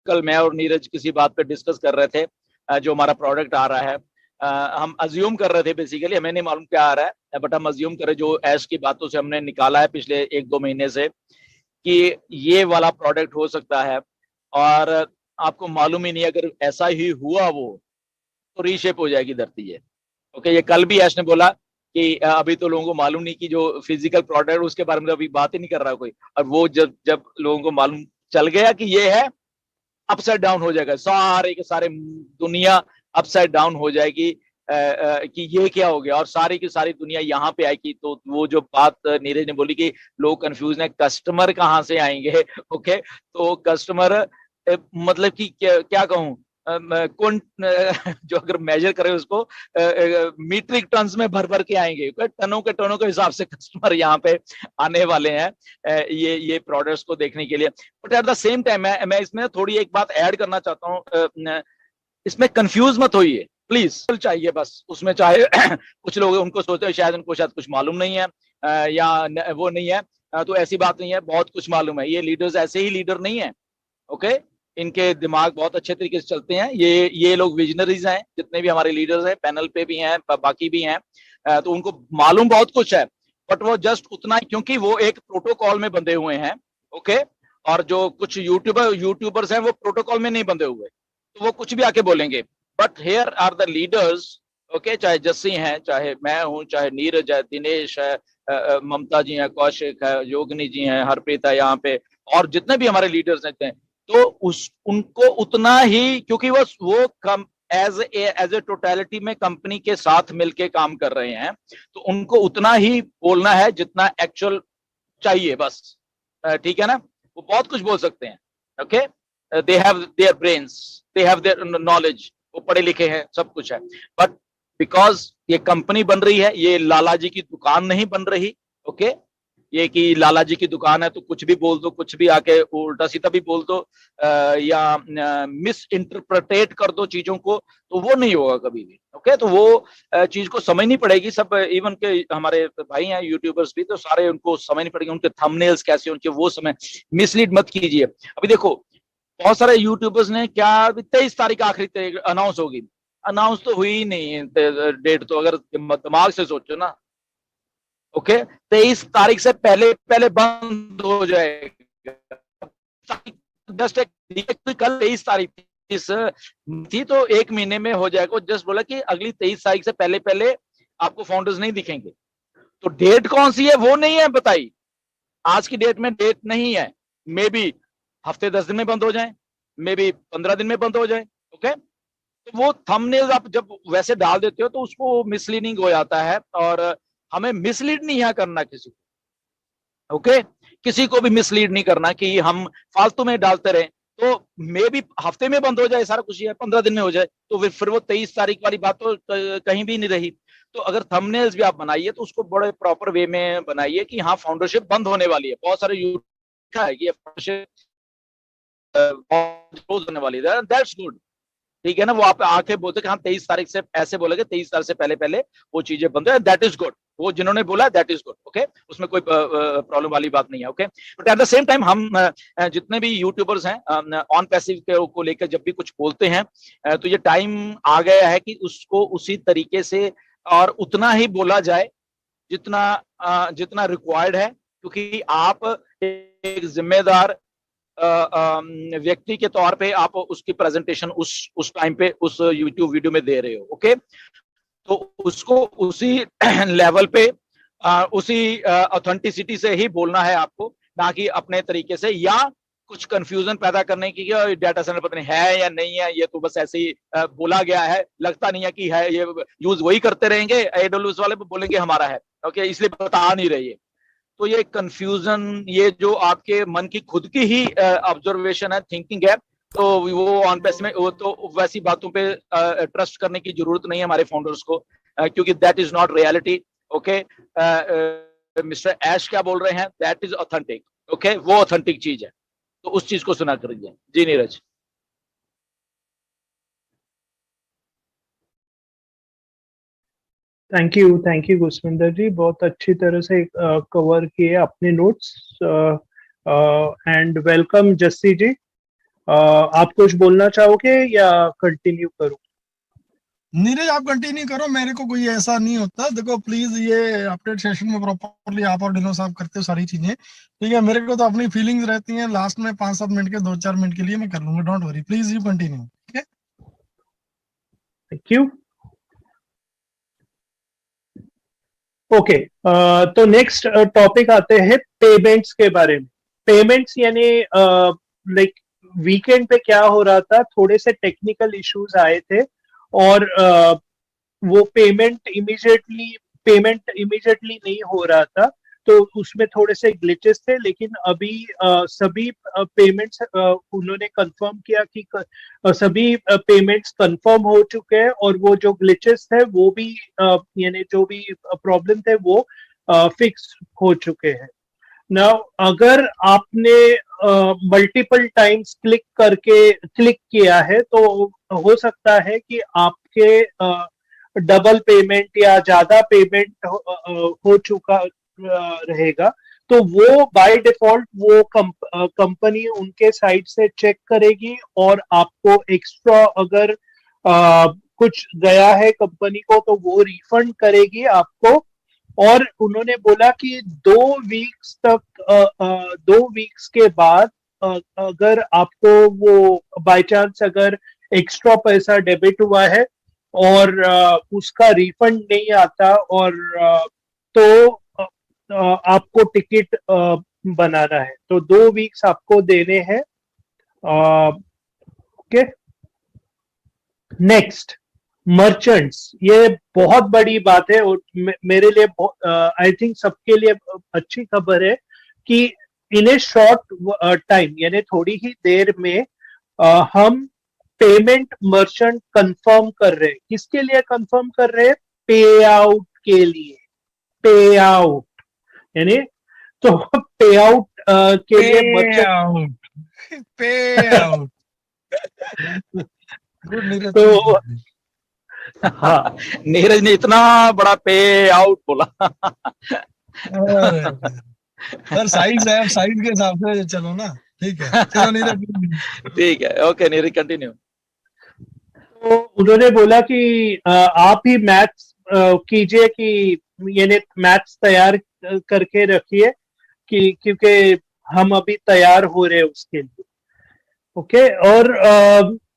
कल मैं और नीरज किसी बात पे डिस्कस कर रहे थे, जो हमारा प्रोडक्ट आ रहा है, हम अज्यूम कर रहे थे, बेसिकली हमें नहीं मालूम क्या आ रहा है, बट हम अज्यूम करें जो ऐश की बातों से हमने निकाला है पिछले 1-2 महीने से कि ये वाला प्रोडक्ट हो सकता है, और आपको मालूम ही नहीं, अगर ऐसा ही हुआ वो तो रीशेप हो जाएगी धरती है। ओके, ये कल भी ऐश ने बोला कि अभी तो लोगों को मालूम नहीं कि जो फिजिकल प्रोडक्ट उसके बारे में अभी बात ही नहीं कर रहा कोई, और वो जब जब लोगों को मालूम चल गया कि ये है, अपसाइड डाउन हो जाएगा, सारे के सारे दुनिया अपसाइड डाउन हो जाएगी कि ये क्या हो गया, और सारी की सारी दुनिया यहाँ पे आएगी। तो वो जो बात नीरज ने बोली कि लोग कंफ्यूज हैं, कस्टमर कहाँ से आएंगे। ओके, तो कस्टमर मतलब कि क्या कहूँ, कौन जो अगर मेजर करें उसको मीट्रिक टन्स में भर भर के आएंगे, टनों के हिसाब से कस्टमर यहाँ पे आने वाले हैं ये प्रोडक्ट्स को देखने के लिए। But at the same time मैं इसमें थोड़ी एक बात ऐड करना चाहता हूँ, इसमें कंफ्यूज मत होइए प्लीज। चाहिए बस उसमें, चाहे कुछ लोग उनको सोचते हैं शायद उनको शायद कुछ मालूम नहीं है या वो नहीं है, तो ऐसी बात नहीं है, बहुत कुछ मालूम है। ये लीडर्स ऐसे ही लीडर नहीं है। ओके, इनके दिमाग बहुत अच्छे तरीके से चलते हैं, ये लोग विजनरीज हैं, जितने भी हमारे लीडर्स हैं, पैनल पे भी हैं, बाकी भी हैं, तो उनको मालूम बहुत कुछ है, बट वो जस्ट उतना, क्योंकि वो एक प्रोटोकॉल में बंधे हुए हैं। ओके, और जो कुछ यूट्यूबर्स हैं वो प्रोटोकॉल में नहीं बंधे हुए, तो वो कुछ भी आके बोलेंगे। But here are the leaders, okay, चाहे जस्सी हैं, चाहे मैं हूं, चाहे नीरज है, दिनेश है, ममता जी हैं, कौशिक है, योगिनी जी हैं, हरप्रीत है यहाँ पे, और जितने भी हमारे लीडर्स हैं, तो उनको उतना ही, क्योंकि वो कम एज ए टोटलिटी में कंपनी के साथ मिलके काम कर रहे हैं, तो उनको उतना ही बोलना है जितना एक्चुअल चाहिए बस। ठीक है ना, वो बहुत कुछ बोल सकते हैं। Okay, they have their brains, they have their knowledge, वो पढ़े लिखे हैं, सब कुछ है, बट बिकॉज ये कंपनी बन रही है, ये लाला जी की दुकान नहीं बन रही। ओके, ये कि लाला जी की दुकान है तो कुछ भी बोल दो, कुछ भी आके उल्टा सीधा भी बोल दो, या मिस इंटरप्रेटेट कर दो चीजों को, तो वो नहीं होगा कभी भी। ओके, तो वो चीज को समझनी पड़ेगी सब, इवन के हमारे भाई हैं यूट्यूबर्स भी, तो सारे उनको समझनी पड़ेगी, उनके थंबनेल्स कैसे, उनके वो समय मिसलीड मत कीजिए। अभी देखो बहुत सारे यूट्यूबर्स ने क्या, 23 तारीख आखिरी अनाउंस होगी, अनाउंस तो हुई ही नहीं डेट, तो अगर दिमाग से सोचो ना, ओके, 23 तारीख से पहले पहले बंद हो जाएगा। जस्ट कल 23 तारीख थी, तो 1 महीने में हो जाएगा। जस्ट बोला कि अगली 23 तारीख से पहले पहले आपको फाउंडर्स नहीं दिखेंगे, तो डेट कौन सी है वो नहीं है बताई, आज की डेट में डेट नहीं है, मे बी हफ्ते 10 दिन में बंद हो जाए, मे बी 15 दिन में बंद हो जाए। ओके, तो वो थंबनेल्स आप जब वैसे डाल देते हो तो उसको मिसलीडिंग हो जाता है, और हमें मिसलीड नहीं यहाँ करना किसी को। ओके, किसी को भी मिसलीड नहीं करना कि हम फालतू में डालते रहे, तो मे भी हफ्ते में बंद हो जाए सारा कुछ, 15 दिन में हो जाए, तो फिर वो 23 तारीख वाली बात तो कहीं भी नहीं रही। तो अगर थंबनेल्स भी आप बनाइए तो उसको बड़े प्रॉपर वे में बनाइए कि हाँ फाउंडरशिप बंद होने वाली है। बहुत सारे यूट्यूब है कि फाउंडरशिप होने वाली है, दैट्स गुड, ठीक है ना। वो आप आके बोलते कि हाँ 23 तारीख से, ऐसे बोलेगे 23 तारीख से पहले पहले वो चीजें बंद है, दैट इज गुड, वो जिन्होंने बोला दैट इज गुड। ओके, उसमें कोई प्रॉब्लम वाली बात नहीं है। Okay, but at the same time हम जितने भी यूट्यूबर्स हैं ऑन पैसिव को लेकर जब भी कुछ बोलते हैं, तो ये टाइम आ गया है कि उसको उसी तरीके से और उतना ही बोला जाए जितना रिक्वायर्ड है, क्योंकि आप एक जिम्मेदार व्यक्ति के तौर पे आप उसकी प्रेजेंटेशन उस टाइम पे उस यूट्यूब वीडियो में दे रहे हो। ओके, तो उसको उसी लेवल पे उसी ऑथेंटिसिटी से ही बोलना है आपको, ना कि अपने तरीके से या कुछ कंफ्यूजन पैदा करने की डेटा सेंटर पता नहीं है या नहीं है, ये तो बस ऐसे ही बोला गया है, लगता नहीं है कि है, ये यूज वही करते रहेंगे, AWS वाले बोलेंगे हमारा है। ओके, इसलिए बता नहीं रही है। तो ये कंफ्यूजन, ये जो आपके मन की खुद की ही ऑब्जर्वेशन है, थिंकिंग है, तो वो ऑन बेस में, वो तो वैसी बातों पे ट्रस्ट करने की जरूरत नहीं है हमारे फाउंडर्स को, क्योंकि that is not reality. Okay, mister Ash क्या बोल रहे हैं, दैट इज ऑथेंटिक। ओके, वो ऑथेंटिक चीज है, तो उस चीज को सुना करिए। जी नीरज। थैंक यू गुसविंदर जी, बहुत अच्छी तरह से कवर किए अपने notes. And welcome Jassi ji. आप कुछ बोलना चाहोगे या कंटिन्यू करूं? नीरज आप कंटिन्यू करो, मेरे को कोई ऐसा नहीं होता। देखो प्लीज ये अपडेट सेशन में प्रॉपरली आप और डिनो साहब करते हो सारी चीजें, ठीक है। मेरे को तो अपनी फीलिंग्स रहती हैं, लास्ट में 5-7 मिनट के 2-4 मिनट के लिए मैं कर लूंगा, don't worry, please you continue, ठीक है। Thank you. ओके, तो नेक्स्ट टॉपिक आते हैं पेमेंट्स के बारे में। पेमेंट्स यानी लाइक वीकेंड पे क्या हो रहा था, थोड़े से टेक्निकल इश्यूज आए थे और वो पेमेंट इमीडिएटली नहीं हो रहा था, तो उसमें थोड़े से ग्लिचेस थे। लेकिन अभी सभी पेमेंट्स उन्होंने कंफर्म किया कि सभी पेमेंट्स कंफर्म हो चुके हैं और वो जो ग्लिचेस थे वो भी यानी जो भी प्रॉब्लम थे वो फिक्स हो चुके हैं। नाउ अगर आपने मल्टीपल टाइम्स क्लिक किया है तो हो सकता है कि आपके डबल पेमेंट या ज्यादा पेमेंट हो चुका रहेगा। तो वो बाय डिफॉल्ट वो कंपनी उनके साइड से चेक करेगी और आपको एक्स्ट्रा अगर कुछ गया है कंपनी को तो वो रिफंड करेगी आपको। और उन्होंने बोला कि 2 वीक्स तक 2 वीक्स के बाद अगर आपको वो बाय चांस अगर एक्स्ट्रा पैसा डेबिट हुआ है और उसका रिफंड नहीं आता और तो आपको टिकट बनाना है, तो 2 वीक्स आपको देने हैं। ओके, नेक्स्ट मर्चेंट्स, ये बहुत बड़ी बात है और मेरे लिए आई थिंक सबके लिए अच्छी खबर है कि इन ए शॉर्ट टाइम यानी थोड़ी ही देर में हम पेमेंट मर्चेंट कंफर्म कर रहे हैं। किसके लिए कंफर्म कर रहे हैं? पे आउट के लिए। पे आउट यानी तो पे आउट के लिए मर्चेंट पे आउट गुड नीरज। तो हाँ नीरज ने इतना बड़ा पे आउट बोला। सर साइज है, साइज के हिसाब से चलो ना, ठीक है। चलो नीरज ठीक है, ओके नीरज कंटिन्यू। तो उन्होंने बोला कि आप ही मैथ्स कीजिए कि यानी मैथ्स तैयार करके रखिए कि क्योंकि हम अभी तैयार हो रहे हैं उसके लिए। ओके, और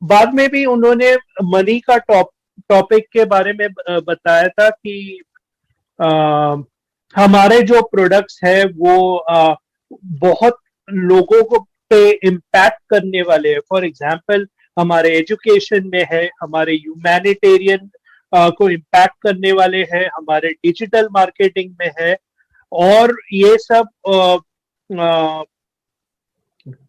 बाद में भी उन्होंने मनी का टॉपिक के बारे में बताया था कि हमारे जो प्रोडक्ट्स है वो बहुत लोगों को पे इम्पैक्ट करने वाले हैं। फॉर एग्जांपल हमारे एजुकेशन में है, हमारे ह्यूमैनिटेरियन को इम्पैक्ट करने वाले हैं, हमारे डिजिटल मार्केटिंग में है और ये सब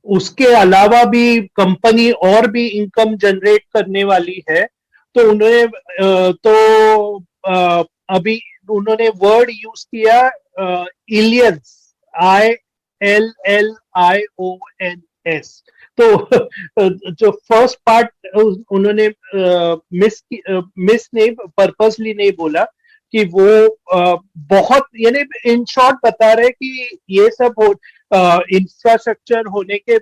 उसके अलावा भी कंपनी और भी इनकम जनरेट करने वाली है। तो उन्होंने अभी उन्होंने वर्ड यूज किया इलियंस, ILLIONS। तो जो फर्स्ट पार्ट उन्होंने मिस नहीं, पर्पसली नहीं बोला कि वो बहुत यानी इन शॉर्ट बता रहे कि ये सब इंफ्रास्ट्रक्चर होने के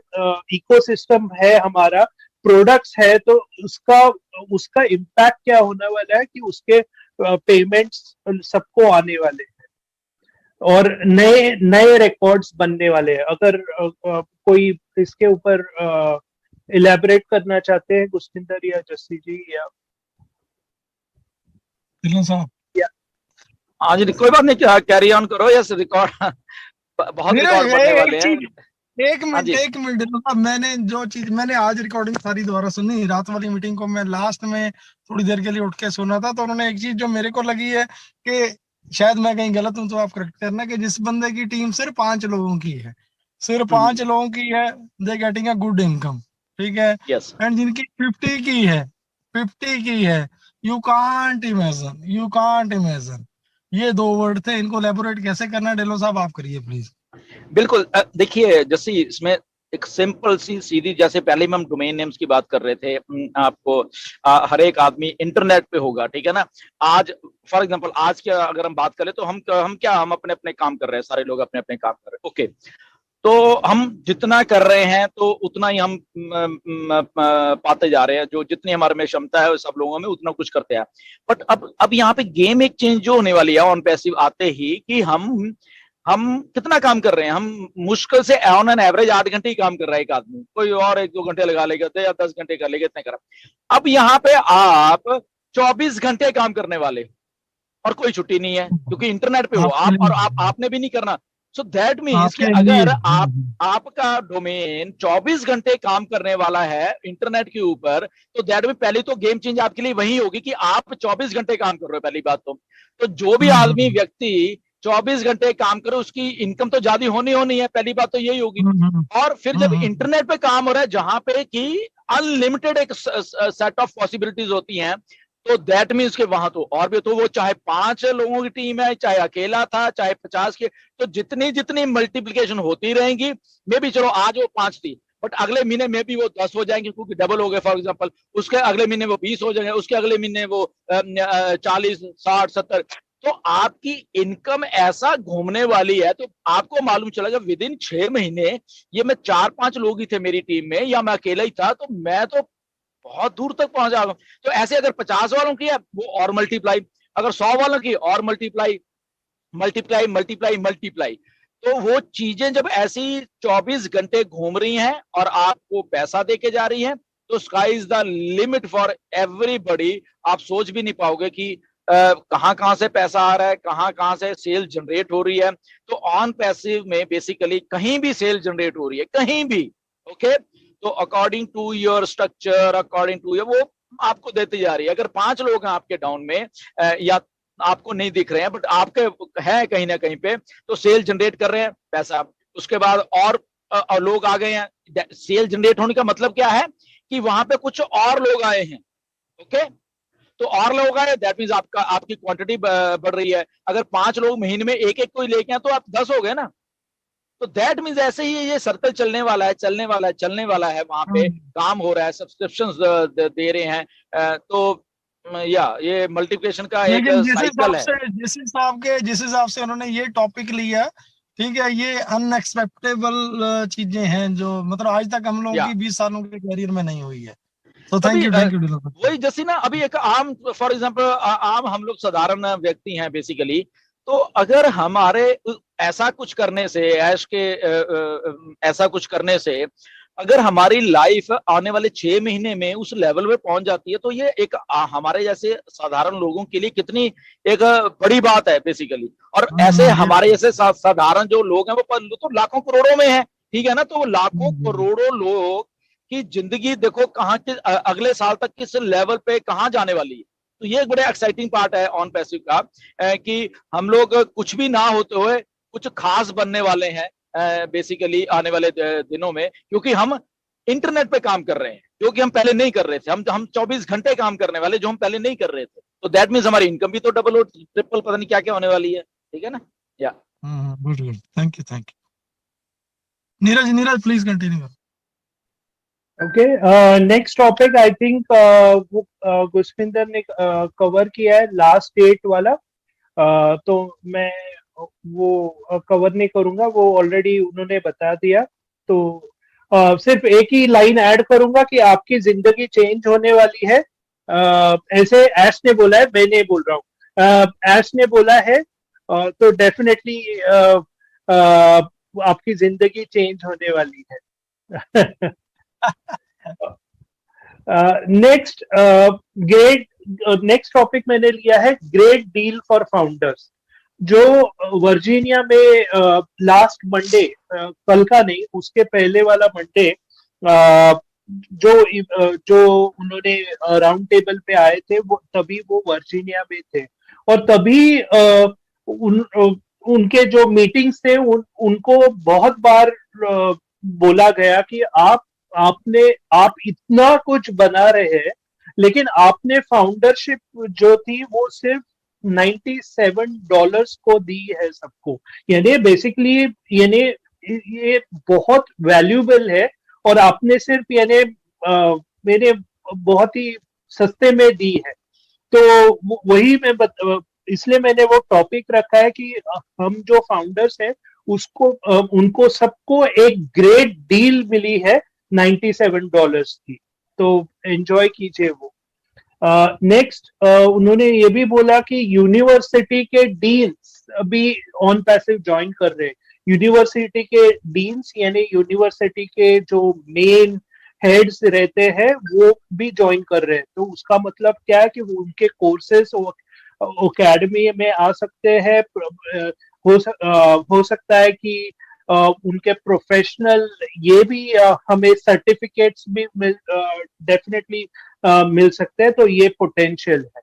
इकोसिस्टम है, हमारा प्रोडक्ट्स है, तो उसका इम्पैक्ट क्या होने वाला है कि उसके पेमेंट्स सबको आने वाले हैं और नए नए रिकॉर्ड्स बनने वाले हैं। अगर कोई इसके ऊपर इलेबोरेट करना चाहते हैं गुस्तिंदर या जस्सी जी या साहब। हाँ जी, कोई बात नहीं, कैरी ऑन करो। यस, रिकॉर्ड बहुत रिकॉर्ड बनने वाले हैं। एक मिनट, मैंने जो चीज मैंने आज रिकॉर्डिंग सारी दोबारा सुनी, रात वाली मीटिंग को मैं लास्ट में थोड़ी देर के लिए उठ के सुना था, तो उन्होंने एक चीज जो मेरे को लगी है कि शायद मैं कहीं गलत हूं तो आप करेक्ट करना, कि जिस बंदे की टीम सिर्फ 5 लोगों की है, सिर्फ 5 लोगों की है, they getting a good income, ठीक है। यस, एंड जिनकी 50 की है, यू कांट इमेजिन। ये 2 वर्ड थे, इनको एलैबोरेट कैसे करना है डेलो साहब, आप करिए प्लीज। बिल्कुल। देखिए जैसे इसमें एक सिंपल सी सीधी, जैसे पहले में हम डोमेन नेम्स की बात कर रहे थे, आपको हर एक आदमी इंटरनेट पे होगा, ठीक है ना। आज फॉर एग्जांपल आज क्या अगर हम बात करें तो हम अपने अपने काम कर रहे हैं, सारे लोग अपने अपने काम कर रहे हैं। ओके, तो हम जितना कर रहे हैं तो उतना ही हम पाते जा रहे हैं, जो जितनी हमारे में क्षमता है सब लोगों में उतना कुछ करते हैं। बट अब यहाँ पे गेम एक चेंज जो होने वाली है ऑन पैसिव आते ही, कि हम कितना काम कर रहे हैं। हम मुश्किल से ऑन एन एवरेज 8 घंटे ही काम कर रहा है एक आदमी, कोई और 1-2 घंटे लगा लेगा तो, या 10 घंटे कर लेगा, इतने करा। अब यहाँ पे आप 24 घंटे काम करने वाले, और कोई छुट्टी नहीं है क्योंकि इंटरनेट पे हो आप, और आपने भी नहीं करना। सो दैट मीन्स कि अगर आपका डोमेन 24 घंटे काम करने वाला है इंटरनेट के ऊपर, तो दैट मीन पहली तो गेम चेंज आपके लिए वही होगी कि आप 24 घंटे काम कर रहे हो, पहली बात तो जो भी आदमी व्यक्ति 24 घंटे काम करे उसकी इनकम तो ज्यादा होनी है, पहली बात तो यही होगी। और फिर जब इंटरनेट पे काम हो रहा है जहां पे कि अनलिमिटेड एक सेट ऑफ पॉसिबिलिटीज होती हैं, तो दैट मीन्स के वहां तो और भी, तो वो चाहे 5 लोगों की टीम है, चाहे अकेला था, चाहे 50 के, तो जितनी जितनी मल्टीप्लिकेशन होती रहेंगी, मे भी चलो आज वो 5 थी, बट अगले महीने में भी वो 10 हो जाएंगे क्योंकि डबल हो गए फॉर एग्जांपल, उसके अगले महीने वो 20 हो जाएंगे, उसके अगले महीने वो 40, 60, 70। तो आपकी इनकम ऐसा घूमने वाली है, तो आपको मालूम चलेगा विद इन 6 महीने, ये मैं 4-5 लोग ही थे मेरी टीम में, या मैं अकेला ही था, तो मैं तो बहुत दूर तक पहुंच जाऊंगा। तो ऐसे अगर 50 वालों की है वो और मल्टीप्लाई, अगर 100 वालों की और मल्टीप्लाई मल्टीप्लाई मल्टीप्लाई मल्टीप्लाई। तो वो चीजें जब ऐसी 24 घंटे घूम रही हैं और आपको पैसा देके जा रही हैं, तो sky is the limit for everybody. आप सोच भी नहीं पाओगे कि कहां कहां से पैसा आ रहा है, कहां कहां से सेल जनरेट हो रही है। तो ऑन पैसिव में बेसिकली कहीं भी सेल जनरेट हो रही है, कहीं भी, ओके। तो according to your structure, according to वो आपको देती जा रही है। अगर 5 लोग हैं आपके डाउन में, या आपको नहीं दिख रहे हैं बट आपके है कहीं ना कहीं पे, तो सेल जनरेट कर रहे हैं पैसा। उसके बाद और लोग आ गए हैं, सेल जनरेट होने का मतलब क्या है कि वहां पे कुछ और लोग आए हैं, ओके। तो और लोग आए, दैट मीन्स आपकी क्वांटिटी बढ़ रही है। अगर 5 लोग महीने में एक एक कोई लेके आए तो आप 10 हो गए ना। तो दैट मीन्स ऐसे ही ये सर्कल चलने वाला है, चलने वाला है। वहां पे काम हो रहा है, सब्सक्रिप्शंस दे रहे हैं। तो या ये मल्टीप्लिकेशन का एक साइकिल है। जिस हिसाब से उन्होंने ये टॉपिक लिया, ठीक है, ये अनएक्सपेक्टेबल चीजें हैं जो मतलब आज तक हम लोगों की 20 सालों के करियर में नहीं हुई है। तो थैंक यू। वही जैसे ना, अभी एक आम फॉर एग्जांपल आम हम लोग साधारण व्यक्ति हैं बेसिकली, तो अगर हमारे ऐसा कुछ करने से, ऐसा कुछ करने से अगर हमारी लाइफ आने वाले 6 महीने में उस लेवल पे पहुंच जाती है, तो ये एक हमारे जैसे साधारण लोगों के लिए कितनी एक बड़ी बात है बेसिकली। और ऐसे हमारे जैसे साधारण जो लोग हैं वो तो लाखों करोड़ों में है, ठीक है ना। तो वो लाखों करोड़ों लोग की जिंदगी देखो कहाँ के अगले साल तक किस लेवल पे कहाँ जाने वाली है। तो ये एक बड़ा एक्साइटिंग पार्ट है ऑन पैसिव का, कि हम लोग कुछ भी ना होते हुए कुछ खास बनने वाले हैं बेसिकली आने वाले दिनों में, क्योंकि हम इंटरनेट पे काम कर रहे हैं जो कि हम पहले नहीं कर रहे थे। हम 24 घंटे काम करने वाले जो हम पहले नहीं कर रहे थे। तो दैट मीन्स हमारी इनकम भी तो डबल और ट्रिपल पता नहीं क्या क्या होने वाली है, ठीक है ना। या good good, thank you. Neeraj please continue. Okay, next topic I think वो गुरविंदर ने कवर किया है, लास्ट डेट वाला। तो मैं वो कवर नहीं करूंगा, वो ऑलरेडी उन्होंने बता दिया। तो सिर्फ एक ही लाइन ऐड करूंगा कि आपकी जिंदगी चेंज होने वाली है। ऐसे ऐश ने बोला है, मैं नहीं बोल रहा हूँ, ऐश ने बोला है। तो डेफिनेटली आपकी जिंदगी चेंज होने वाली है। नेक्स्ट टॉपिक मैंने लिया है ग्रेट डील फॉर फाउंडर्स, जो वर्जीनिया में लास्ट मंडे, कल का नहीं उसके पहले वाला मंडे, जो उन्होंने राउंड टेबल पे आए थे, वो तभी वो वर्जीनिया में थे। और तभी उनके जो मीटिंग्स थे उनको बहुत बार बोला गया कि आप इतना कुछ बना रहे हैं, लेकिन आपने फाउंडरशिप जो थी वो सिर्फ $97 को दी है सबको। यानी बेसिकली ये बहुत वैल्यूबल है, और आपने सिर्फ यानी मैंने बहुत ही सस्ते में दी है। तो वही मैं इसलिए मैंने वो टॉपिक रखा है कि हम जो फाउंडर्स हैं उसको उनको सबको एक ग्रेट डील मिली है $97 की, तो एंजॉय कीजिए वो। नेक्स्ट उन्होंने ये भी बोला कि यूनिवर्सिटी के डीन्स अभी ऑन पैसिव ज्वाइन कर रहे हैं। यूनिवर्सिटी के डीन्स यानी यूनिवर्सिटी के जो मेन हेड्स रहते हैं वो भी ज्वाइन कर रहे हैं। तो उसका मतलब क्या है कि वो उनके कोर्सेस एकेडमी में आ सकते हैं। हो सकता है कि उनके प्रोफेशनल ये भी हमें सर्टिफिकेट्स भी डेफिनेटली मिल सकते हैं। तो ये पोटेंशियल है।